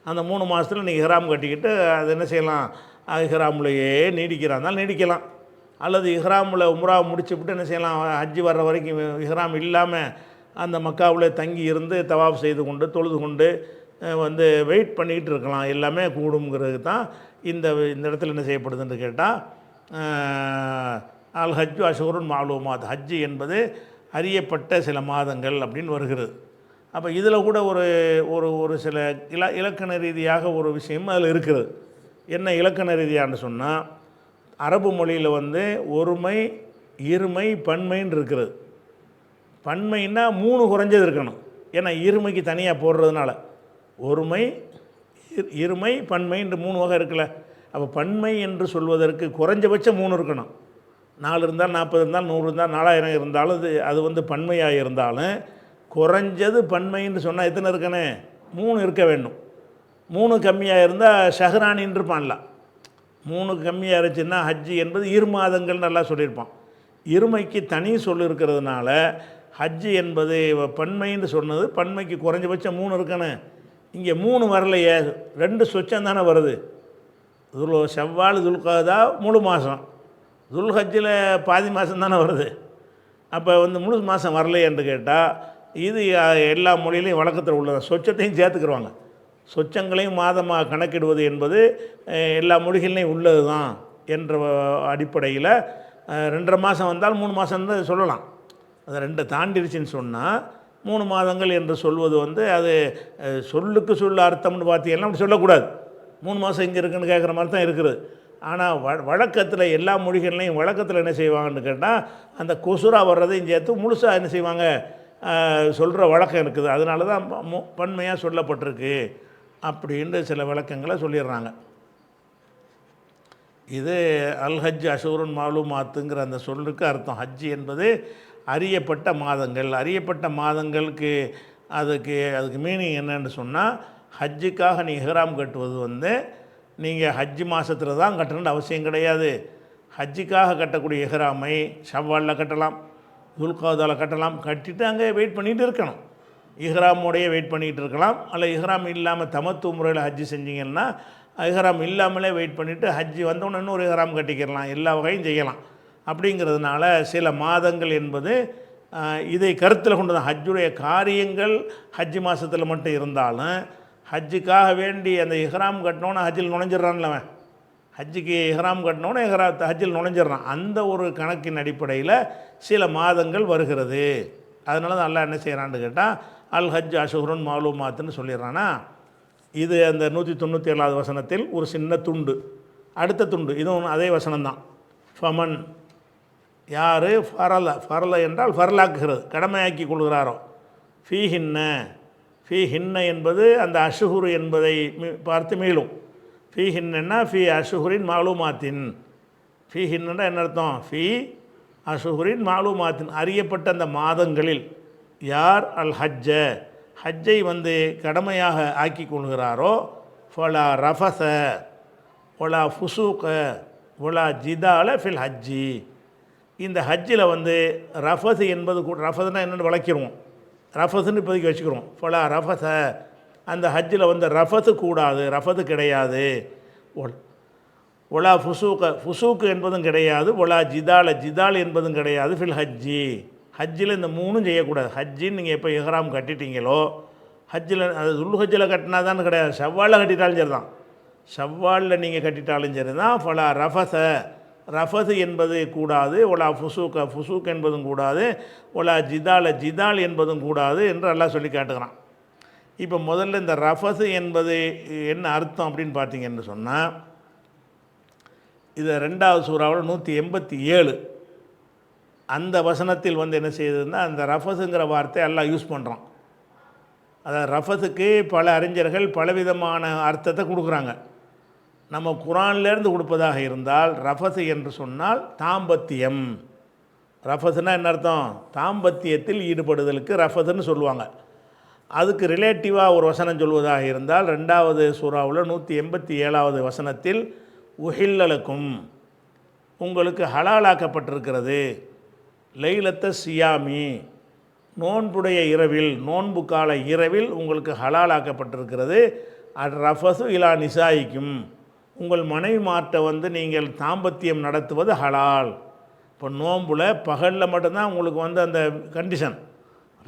அந்த 3 மாதத்தில் நீங்கள் இஹ்ராம் கட்டிக்கிட்டு அது என்ன செய்யலாம், இஹ்ராம்லையே நீடிக்கிறாந்தால் நீடிக்கலாம். அல்லது இஹ்ராமில் உம்ரா முடிச்சுவிட்டு என்ன செய்யலாம், ஹஜ்ஜி வர்ற வரைக்கும் இஹ்ராம் இல்லாமல் அந்த மக்காவில் தங்கி இருந்து தவாஃப் செய்து கொண்டு தொழுது கொண்டு வந்து வெயிட் பண்ணிக்கிட்டு இருக்கலாம். எல்லாமே கூடுங்கிறது தான் இந்த இடத்துல என்ன செய்யப்படுதுன்னு கேட்டால், அல் ஹஜ்ஜு அஷ்ஹுருன் மாலூமாத், ஹஜ்ஜு என்பது அறியப்பட்ட சில மாதங்கள் அப்படின்னு வருகிறது. அப்போ இதில் கூட ஒரு ஒரு ஒரு சில இலக்கண ரீதியாக ஒரு விஷயம் அதில் இருக்கிறது. என்ன இலக்கண ரீதியான்னு சொன்னால், அரபு மொழியில் வந்து ஒருமை, இருமை, பன்மைன்னு இருக்கிறது. பன்மைன்னா 3 குறைஞ்சது இருக்கணும். ஏன்னா இருமைக்கு தனியாக போடுறதுனால ஒருமை, இருமை, பன்மைன்ற 3 வகை இருக்குல்ல. அப்போ பன்மை என்று சொல்வதற்கு குறைஞ்சபட்சம் 3 இருக்கணும். 4 இருந்தால் 40 இருந்தால் 100 இருந்தால் 4000 இருந்தாலும் அது வந்து பன்மையாக இருந்தாலும் குறைஞ்சது பன்மைன்னு சொன்னால் எத்தனை இருக்கணும், 3 இருக்க வேண்டும். 3 கம்மியாக இருந்தால் ஷஹ்ரானின்னு இருப்பான்ல. 3 கம்மியாக இருந்துச்சுன்னா ஹஜ்ஜி என்பது 2 மாதங்கள் நல்லா சொல்லியிருப்பான். இருமைக்கு தனி சொல் இருக்கிறதுனால ஹஜ்ஜி என்பது பன்மைன்னு சொன்னது, பன்மைக்கு குறைஞ்சபட்சம் 3 இருக்கணும். இங்கே 3 வரலையே, 2 சொச்சம் தானே வருது. ஷவ்வால் துல்கதா முழு மாதம், துல்ஹஜ்ஜில் பாதி மாதம் தானே வருது. அப்போ வந்து முழு மாதம் வரலையேன்னு கேட்டால் இது எல்லா மொழியிலையும் வழக்கத்தில் உள்ளது. சொச்சத்தையும் சேர்த்துக்கிடுவாங்க. சொச்சங்களையும் மாதமாக கணக்கிடுவது என்பது எல்லா மொழிகள்லையும் உள்ளது தான் என்ற அடிப்படையில் 2.5 மாதம் வந்தால் 3 மாதம் தான் சொல்லலாம். அது 2 தாண்டிடுச்சின்னு சொன்னால் 3 மாதங்கள் என்று சொல்வது வந்து அது சொல்லுக்கு சொல்ல அர்த்தம்னு பார்த்தீங்கன்னா அப்படி சொல்லக்கூடாது. 3 மாதம் இங்கே இருக்குன்னு கேட்குற மாதிரி தான் இருக்குது. ஆனால் வழக்கத்தில் எல்லா மொழிகள்லையும் வழக்கத்தில் என்ன செய்வாங்கன்னு கேட்டால் அந்த கொசுரா வர்றதையும் சேர்த்து முழுசாக என்ன செய்வாங்க சொல்கிற வழக்கம் இருக்குது. அதனால தான் பன்மையாக சொல்லப்பட்டிருக்கு அப்படின்ட்டு சில விளக்கங்களை சொல்லிடுறாங்க. இது அல் ஹஜ் அஷ்ஹுருன் மாலூமாத்துங்கிற அந்த சொல்லுக்கு அர்த்தம். ஹஜ்ஜி என்பது அறியப்பட்ட மாதங்கள். அறியப்பட்ட மாதங்களுக்கு அதுக்கு மீனிங் என்னன்னு சொன்னால், ஹஜ்ஜுக்காக நீ இஹ்ராம் கட்டுவது வந்து நீங்கள் ஹஜ்ஜி மாதத்தில் தான் கட்டணுன்ற அவசியம் கிடையாது. ஹஜ்ஜுக்காக கட்டக்கூடிய இஹ்ராமை ஷவ்வாலில் கட்டலாம், துல்கதாவில் கட்டலாம். கட்டிட்டு அங்கே வெயிட் பண்ணிகிட்டு இருக்கணும். இஹ்ராமோடையே வெயிட் பண்ணிகிட்டு இருக்கலாம். அல்ல இஹ்ராம் இல்லாமல் தமத்து முறையில் ஹஜ்ஜி செஞ்சிங்கன்னா இஹ்ராம் இல்லாமலே வெயிட் பண்ணிவிட்டு ஹஜ்ஜி வந்தோடனே இன்னொரு இஹ்ராம் கட்டிக்கிறலாம். எல்லா வகையும் செய்யலாம். அப்படிங்கிறதுனால சில மாதங்கள் என்பது இதை கருத்தில் கொண்டு தான். ஹஜ்ஜுடைய காரியங்கள் ஹஜ்ஜி மாதத்தில் மட்டும் இருந்தாலும் ஹஜ்ஜுக்காக வேண்டி அந்த இஹ்ராம் கட்டினோன்னு ஹஜ்ஜில் நுழைஞ்சிட்றான்ல அவன். ஹஜ்ஜுக்கு இஹ்ராம் கட்டினோன்னு ஹஜ்ஜில் நுழைஞ்சிட்றான். அந்த ஒரு கணக்கின் அடிப்படையில் சில மாதங்கள் வருகிறது. அதனால தான் அல்லாஹ் என்ன செய்கிறான்னு கேட்டால் அல் ஹஜ் அஷ்ஹுருன் மாலூமாத்துன்னு சொல்லிடுறானா. இது அந்த 197வது வசனத்தில் ஒரு சின்ன துண்டு. அடுத்த துண்டு இதுவும் அதே வசனம்தான். ஃபமன், யார் ஃபரல என்றால் ஃபர்லாக்குகிறது, கடமையாக்கி கொள்கிறாரோ, ஃபீஹின்ன என்பது அந்த அஷ்ஹுர் என்பதை பார்த்து மீளும். ஃபீஹின்னா ஃபீ அஷ்ஹுரின் மாலூமாத்தின். ஃபீஹின்னா என்ன அர்த்தம், ஃபீ அஷ்ஹுரின் மாலூமாத்தின், அறியப்பட்ட அந்த மாதங்களில் யார் அல் ஹஜ்ஜை வந்து கடமையாக ஆக்கி கொள்கிறாரோ, ஃபலா ரஃபஸ ஒலா ஃபுசூக ஒலா ஜிதால ஃபில் ஹஜ்ஜி. இந்த ஹஜ்ஜில் வந்து ரஃபஸ் என்பது கூட, ரஃபஸ்னால் என்னென்னு விளக்கிடுவோம், ரஃபஸ்ன்னு இப்போதைக்கு வச்சுக்கிறோம். ஃபலா ரஃபஸ, அந்த ஹஜ்ஜில் வந்து ரஃபஸு கூடாது, ரஃபஸு கிடையாது. ஒலா ஃபுசூக்கு என்பதும் கிடையாது. ஒலா ஜிதால் என்பதும் கிடையாது. ஃபில் ஹஜ்ஜி, ஹஜ்ஜில் இந்த 3 செய்யக்கூடாது. ஹஜ்ஜின்னு நீங்கள் எப்போ இஹ்ராம் கட்டிட்டீங்களோ, ஹஜ்ஜில் அது துல்ஹஜ்ஜில் கட்டினா தான் கிடையாது, ஷவ்வாலில் கட்டிட்டாலும் சரி தான். ஷவ்வாலில் நீங்கள் கட்டிட்டாலும் சரி தான். ஃபலா ரஃபஸ் என்பது கூடாது. ஒலா ஃபுசூக் என்பதும் கூடாது. ஒலா ஜிதால் என்பதும் கூடாது என்று அல்லாஹ் சொல்லி காட்டுகிறான். இப்போ முதல்ல இந்த ரஃபஸ் என்பது என்ன அர்த்தம் அப்படின்னு பார்த்தீங்கன்னு சொன்னால், இது 2வது சூறாவில் 187 அந்த வசனத்தில் வந்து என்ன செய்யுதுன்னா, அந்த ரஃபஸுங்கிற வார்த்தை அல்லாஹ் யூஸ் பண்ணுறான். அதாவது ரஃபஸுக்கு பல அறிஞர்கள் பலவிதமான அர்த்தத்தை கொடுக்குறாங்க. நம்ம குரான்லேருந்து கொடுப்பதாக இருந்தால் ரஃபஸு என்று சொன்னால் தாம்பத்தியம். ரஃபஸுனால் என்ன அர்த்தம், தாம்பத்தியத்தில் ஈடுபடுதலுக்கு ரஃபஸுன்னு சொல்லுவாங்க. அதுக்கு ரிலேட்டிவாக ஒரு வசனம் சொல்வதாக இருந்தால் 2வது சூறாவில் 187வது வசனத்தில் உஹில்லலுக்கும், உங்களுக்கு ஹலாலாக்கப்பட்டிருக்கிறது, லைலத்த சியாமி, நோன்புடைய இரவில், நோன்பு கால இரவில் உங்களுக்கு ஹலாலாக்கப்பட்டிருக்கிறது, ரஃபசு இலா நிசாயிக்கும், உங்கள் மனைவிமார்ட்ட வந்து நீங்கள் தாம்பத்தியம் நடத்துவது ஹலால். இப்போ நோம்பில் பகலில் மட்டும்தான் உங்களுக்கு வந்து அந்த கண்டிஷன்.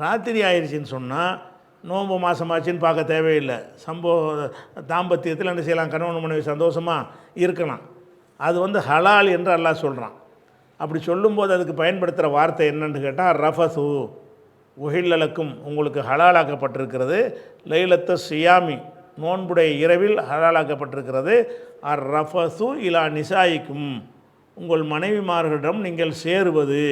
ராத்திரி ஆயிடுச்சின்னு சொன்னால் நோன்பு மாதமாச்சின்னு பார்க்க தேவையில்லை. தாம்பத்தியத்தில் என்ன செய்யலாம், கணவன் மனைவி சந்தோஷமாக இருக்கலாம். அது வந்து ஹலால் என்று அல்லாஹ் சொல்கிறான். அப்படி சொல்லும்போது அதுக்கு பயன்படுத்துகிற வார்த்தை என்னன்னு கேட்டால் ரஃபசு, உஹில்லலக்கும், உங்களுக்கு ஹலாலாக்கப்பட்டிருக்கிறது. லைலத்து சியாமி, நோன்புடைய இரவில் ஹலாலாக்கப்பட்டிருக்கிறது. ரஃபசு இலா நிசாயிக்கும், உங்கள் மனைவிமார்களிடம் நீங்கள் சேருவது,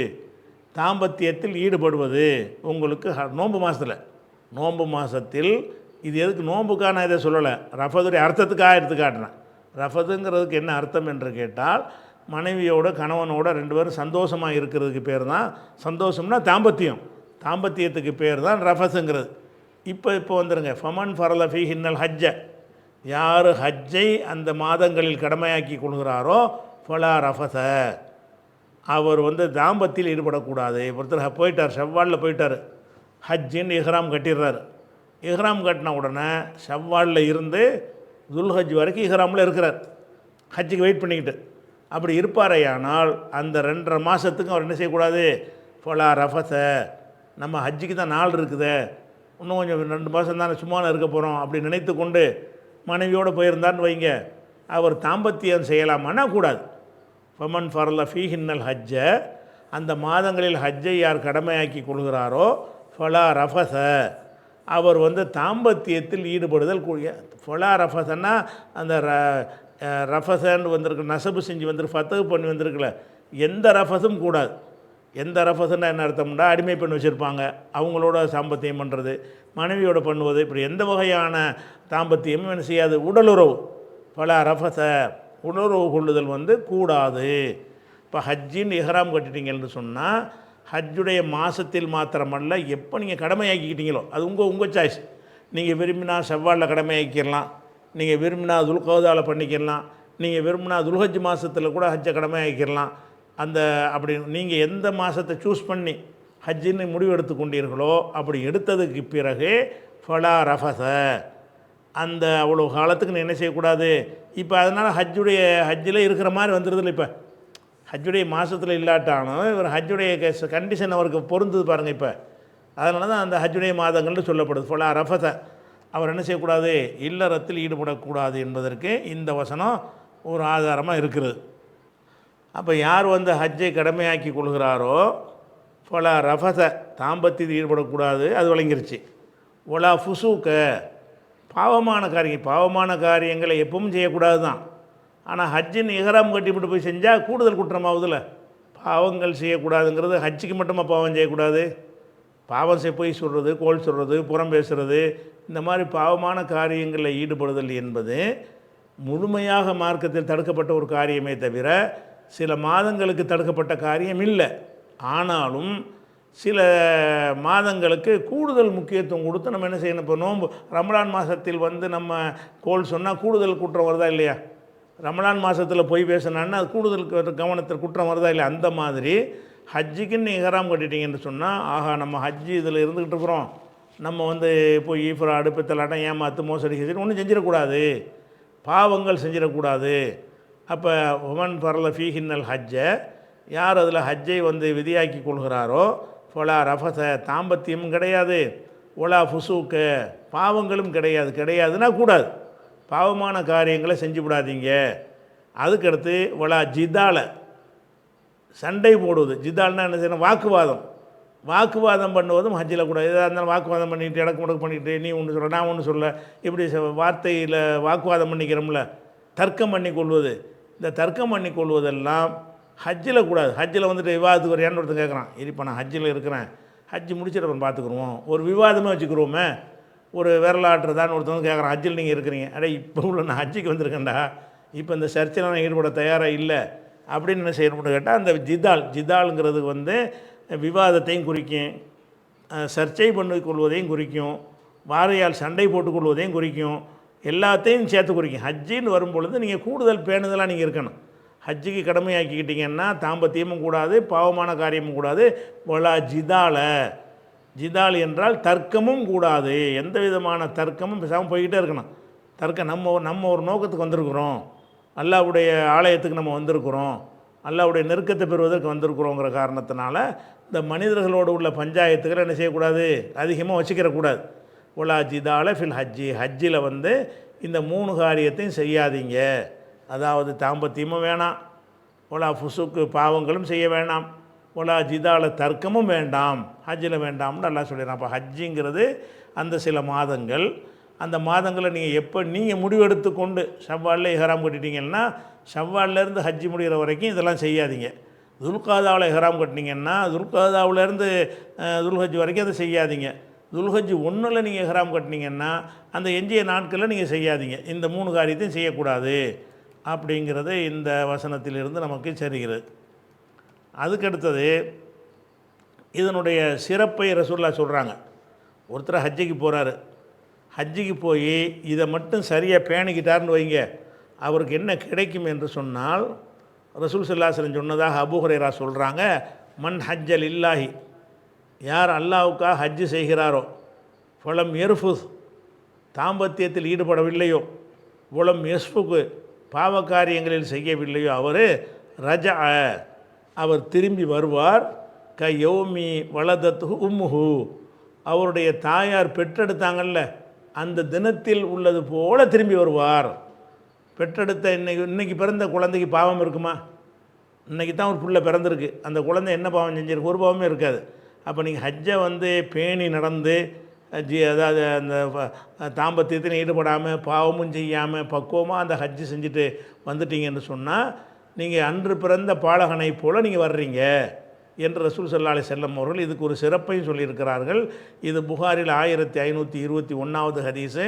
தாம்பத்தியத்தில் ஈடுபடுவது உங்களுக்கு நோன்பு மாதத்தில். இது எதுக்கு நோன்புக்கான இதை சொல்லலை, ரஃபதுடைய அர்த்தத்துக்காக எடுத்து காட்டினேன். ரஃபதுங்கிறதுக்கு என்ன அர்த்தம் என்று கேட்டால், மனைவியோட கணவனோட 2 பேரும் சந்தோஷமாக இருக்கிறதுக்கு பேர் தான் சந்தோஷம்னா தாம்பத்தியத்துக்கு பேர் தான் ரஃபஸுங்கிறது. இப்போ வந்துடுங்க, ஃபமன் ஃபரல ஃபீ ஹின்னல் ஹஜ்ஜ, யார் ஹஜ்ஜை அந்த மாதங்களில் கடமையாக்கி கொள்கிறாரோ ஃபலா ரஃபஸ, அவர் வந்து தாம்பத்தியில் ஈடுபடக்கூடாது. ஒருத்தர் போயிட்டார், ஷவ்வாலில் போயிட்டார், ஹஜ்ஜின்னு இஹ்ராம் கட்டிடுறாரு. இஹ்ராம் கட்டின உடனே ஷவ்வாலில் இருந்து துல்ஹஜ் வரைக்கும் இஹ்ராமில் இருக்கிறார், ஹஜ்ஜுக்கு வெயிட் பண்ணிக்கிட்டு. அப்படி இருப்பாரையானால் அந்த 2.5 மாதத்துக்கும் அவர் என்ன செய்யக்கூடாது, ஃபலா ரஃபஸ, நம்ம ஹஜ்ஜுக்கு தான் நாள் இருக்குது, இன்னும் கொஞ்சம் 2 மாதம் தானே சும்மா இருக்க போகிறோம் அப்படி நினைத்து கொண்டு மனைவியோடு போயிருந்தான்னு வைங்க, அவர் தாம்பத்தியம் செய்யலாமான்னா கூடாது. ஃபமன் ஃபரல ஃபீஹின்னல் ஹஜ்ஜ, அந்த மாதங்களில் ஹஜ்ஜை யார் கடமையாக்கி கொள்கிறாரோ ஃபலா ரஃபஸ, அவர் வந்து தாம்பத்தியத்தில் ஈடுபடுதல் கூடிய. ஃபலா ரஃபஸன்னா அந்த ரஃபஸன்னு வந்திருக்கு, நசபு செஞ்சு வந்துருக்கு, ஃபத்தகு பண்ணி வந்திருக்குல்ல, எந்த ரஃபஸும் கூடாது. எந்த ரஃபஸுன்னா என்ன அர்த்தம்னா, அடிமை பெண் வச்சுருப்பாங்க, அவங்களோட தாம்பத்தியம் பண்ணுறது, மனைவியோட பண்ணுவது, இப்படி எந்த வகையான தாம்பத்தியமும் என்ன செய்யாது, உடலுறவு. ஃபலா ரஃபஸ, உடலுறவு கொள்ளுதல் வந்து கூடாது. இப்போ ஹஜ்ஜின்னு இஹ்ராம் கட்டிட்டீங்கன்னு சொன்னால், ஹஜ்ஜுடைய மாதத்தில் மாத்திரமல்ல, எப்போ நீங்கள் கடமையாக்கிக்கிட்டீங்களோ அது உங்கள் சாய்ஸ். நீங்கள் விரும்பினா ஷவ்வாலில் கடமையாக்கிடலாம், நீங்கள் விரும்பினா துல்கௌதாவில் பண்ணிக்கிடலாம், நீங்கள் விரும்பினா துல்ஹஜ் மாதத்தில் கூட ஹஜ்ஜை கடமையாக்கிடலாம். அப்படி நீங்கள் எந்த மாதத்தை சூஸ் பண்ணி ஹஜ்ஜின்னு முடிவு எடுத்து கொண்டீர்களோ அப்படி எடுத்ததுக்கு பிறகு ஃபலா ரஃபஸ, அந்த அவ்வளோ காலத்துக்கு நீ என்ன செய்யக்கூடாது. இப்போ அதனால் ஹஜ்ஜில் இருக்கிற மாதிரி வந்துடுதில்ல. இப்போ ஹஜ்ஜுடைய மாதத்தில் இல்லாட்டாலும் இவர் ஹஜ்ஜுடைய கண்டிஷன் அவருக்கு பொருந்தது பாருங்கள். இப்போ அதனால தான் அந்த ஹஜ்ஜுடைய மாதங்கள்னு சொல்லப்படுது. ஃபலா ரஃபஸ, அவர் என்ன செய்யக்கூடாது, இல்லறத்தில் ஈடுபடக்கூடாது என்பதற்கு இந்த வசனம் ஒரு ஆதாரமாக இருக்கிறது. அப்போ யார் வந்து ஹஜ்ஜை கடமையாக்கி கொள்கிறாரோ ஃபலா ரஃபஸ, தாம்பத்தியில் ஈடுபடக்கூடாது, அது விளங்கிருச்சு. ஒலா ஃபுசூக்க, பாவமான காரியங்களை எப்பவும் செய்யக்கூடாது தான். ஆனால் ஹஜ்ஜின் இஹ்ராம் கட்டிவிட்டு போய் செஞ்சால் கூடுதல் குற்றமாகுதுல்ல. பாவங்கள் செய்யக்கூடாதுங்கிறது ஹஜ்ஜுக்கு மட்டுமா பாவம் செய்யக்கூடாது, பாவம் போய் சொல்கிறது, கோல் சொல்கிறது, புறம் பேசுகிறது, இந்த மாதிரி பாவமான காரியங்களில் ஈடுபடுதல் என்பது முழுமையாக மார்க்கத்தில் தடுக்கப்பட்ட ஒரு காரியமே தவிர சில மாதங்களுக்கு தடுக்கப்பட்ட காரியம் இல்லை. ஆனாலும் சில மாதங்களுக்கு கூடுதல் முக்கியத்துவம் கொடுத்து நம்ம என்ன செய்யணும். இப்போ நோன்பு ரமலான் மாதத்தில் வந்து நம்ம கோல் சொன்னால் கூடுதல் குற்றம் வருதா இல்லையா, ரமலான் மாதத்தில் போய் பேசினான்னா அது கூடுதல் கவனத்தில் குற்றம் வருதா இல்லையா. அந்த மாதிரி ஹஜ்ஜுக்குன்னு இஹ்ராம் கட்டிட்டீங்கன்னு சொன்னால், ஆஹா நம்ம ஹஜ்ஜு இதில் இருந்துக்கிட்டு இருக்கிறோம், நம்ம வந்து போய் ஈஃப்ராடு பித்தலாட்டம் ஏமாற்று மோசடி செஞ்சு ஒன்றும் செஞ்சிடக்கூடாது, பாவங்கள் செஞ்சிடக்கூடாது. அப்போ உமன் பரல ஃபீஹின்னல் ஹஜ்ஜ, யார் அதில் ஹஜ்ஜை வந்து விதியாக்கி கொள்கிறாரோ ஃபலா ரஃபஸ, தாம்பத்தியமும் கிடையாது, ஒலா ஃபுசூக்க, பாவங்களும் கிடையாதுன்னா கூடாது, பாவமான காரியங்களை செஞ்சு விடாதீங்க. அதுக்கடுத்து ஒலா ஜிதால, சண்டை போடுவது. ஜிதால்னா என்ன செய்யணும், வாக்குவாதம் பண்ணுவதும் ஹஜ்ஜில் கூட. எதாக இருந்தாலும் வாக்குவாதம் பண்ணிட்டு இடக்கு முடக்கு பண்ணிவிட்டு நீ ஒன்று சொல்ல நான் ஒன்று சொல்ல, இப்படி வார்த்தையில் வாக்குவாதம் பண்ணிக்கிறோம்ல, தர்க்கம் பண்ணி கொள்வது. இந்த தர்க்கம் பண்ணி கொள்வதெல்லாம் ஹஜ்ஜில் கூடாது. ஹஜ்ஜில் வந்துட்டு விவாதத்துக்கு ஒரு ஒருத்தன் கேட்குறான், இப்போ நான் ஹஜ்ஜில் இருக்கிறேன், ஹஜ்ஜி முடிச்சுட்டு அப்புறம் பார்த்துக்குருவோம், ஒரு விவாதமே வச்சுக்கிறோமே, ஒரு விரலாட்டுறதான்னு ஒருத்தவங்க கேட்குறான், ஹஜ்ஜில் நீங்கள் இருக்கிறீங்க, இப்போ உள்ள நான் ஹஜ்ஜிக்கு வந்திருக்கேன்டா, இப்போ இந்த சர்ச்சையில் நான் ஈடுபட தயாராக இல்லை அப்படின்னு என்ன செய்யணும்னு கேட்டால், அந்த ஜிதாலுங்கிறது வந்து விவாதத்தையும் குறிக்கும், சர்ச்சை பண்ணி கொள்வதையும் குறிக்கும், வாரையால் சண்டை போட்டுக்கொள்வதையும் குறிக்கும், எல்லாத்தையும் சேர்த்து குறிக்கும். ஹஜ்ஜின்னு வரும்பொழுது நீங்கள் கூடுதல் பேணுதலாக நீங்கள் இருக்கணும். ஹஜ்ஜுக்கு கடமையாக்கிக்கிட்டிங்கன்னா தாம்பத்தியமும் கூடாது, பாவமான காரியமும் கூடாது. ஒலா ஜிதால் என்றால் தர்க்கமும் கூடாது, எந்த விதமான தர்க்கமும் பேசாமல் போய்கிட்டே இருக்கணும். தர்க்கம் நம்ம ஒரு நோக்கத்துக்கு வந்திருக்கிறோம், அல்லாஹ்வுடைய ஆலயத்துக்கு நம்ம வந்திருக்கிறோம், அல்லாஹ்வுடைய நெருக்கத்தை பெறுவதற்கு வந்திருக்கிறோங்கிற காரணத்தினால இந்த மனிதர்களோடு உள்ள பஞ்சாயத்துக்களை என்ன செய்யக்கூடாது, அதிகமாக வச்சுக்கிறக்கூடாது. ஒலா ஜிதால ஃபில் ஹஜ்ஜில் வந்து இந்த 3 காரியத்தையும் செய்யாதீங்க. அதாவது தாம்பத்தியமும் வேணாம், ஒலா ஃபுசுக்கு பாவங்களும் செய்ய வேண்டாம், ஒலா ஜிதால தர்க்கமும் வேண்டாம், ஹஜ்ஜில் வேண்டாம்னு நல்லா சொல்லிடுறான். அப்போ ஹஜ்ஜிங்கிறது அந்த சில மாதங்கள், அந்த மாதங்களை நீங்கள் முடிவெடுத்து கொண்டு ஷவ்வாலில் இஹ்ராம் கட்டிட்டீங்கன்னா ஷவ்வாலிலேருந்து ஹஜ்ஜி முடிகிற வரைக்கும் இதெல்லாம் செய்யாதீங்க. துல்காதாவில் இஹ்ராம் கட்டினீங்கன்னா துல்காதாவிலேருந்து துல்ஹஜ் வரைக்கும் அதை செய்யாதீங்க. துல்ஹஜ் 1ல் நீங்கள் இஹ்ராம் கட்டினீங்கன்னா அந்த எஞ்சிய நாட்களில் நீங்கள் செய்யாதீங்க. இந்த 3 காரியத்தையும் செய்யக்கூடாது அப்படிங்கிறது இந்த வசனத்திலிருந்து நமக்கு தெரிகிறது. அதுக்கடுத்தது இதனுடைய சிறப்பை ரசூலுல்லாஹ் சொல்கிறாங்க. ஒருத்தர் ஹஜ்ஜிக்கு போகிறாரு, ஹஜ்ஜிக்கு போய் இதை மட்டும் சரியாக பேணிக்கிட்டார்னு வைங்க, அவருக்கு என்ன கிடைக்கும் என்று சொன்னால் ரசூல் ஸல்லல்லாஹு அலைஹி வஸல்லம் சொன்னதாக அபூ ஹுரைரா சொல்கிறாங்க, மன் ஹஜ்ஜல் இல்லாஹி, யார் அல்லாஹ்வுக்காக ஹஜ்ஜு செய்கிறாரோ, ஃபலம் எர்ஃபுஸ், தாம்பத்தியத்தில் ஈடுபடவில்லையோ, ஃபலம் எஸ்ஃபுக்கு, பாவக்காரியங்களில் செய்யவில்லையோ, அவர் ரஜா, அவர் திரும்பி வருவார், க யௌமி வலதத்து உம்முஹு, அவருடைய தாயார் பெற்றெடுத்தாங்கல்ல அந்த தினத்தில் உள்ளது போல திரும்பி வருவார். பெற்றெடுத்த இன்னைக்கு பிறந்த குழந்தைக்கு பாவம் இருக்குமா? இன்றைக்கி தான் ஒரு பிள்ளை பிறந்திருக்கு, அந்த குழந்தை என்ன பாவம் செஞ்சிருக்கு? ஒரு பாவமே இருக்காது. அப்போ நீங்கள் ஹஜ்ஜை வந்து பேணி நடந்து அதாவது அந்த தாம்பத்தியத்தில் ஈடுபடாமல் பாவமும் செய்யாமல் பக்குவமாக அந்த ஹஜ்ஜு செஞ்சுட்டு வந்துட்டீங்கன்னு சொன்னால் நீங்கள் அன்று பிறந்த பாலகனை போல் நீங்கள் வர்றீங்க என்று ரசூல் ஸல்லல்லாஹு அலைஹி வஸல்லம் அவர்கள் இதுக்கு ஒரு சிறப்பையும் சொல்லியிருக்கிறார்கள். இது புகாரில் 1521வது ஹதீஸு,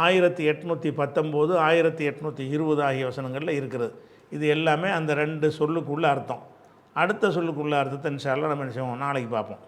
1819, 1820 ஆகிய வசனங்களில் இருக்கிறது. இது எல்லாமே அந்த 2 சொல்லுக்குள்ள அர்த்தம். அடுத்த சொல்லுக்குள்ள அர்த்தத்தை இன்ஷா அல்லாஹ் நம்ம என்ன செய்வோம், நாளைக்கு பார்ப்போம்.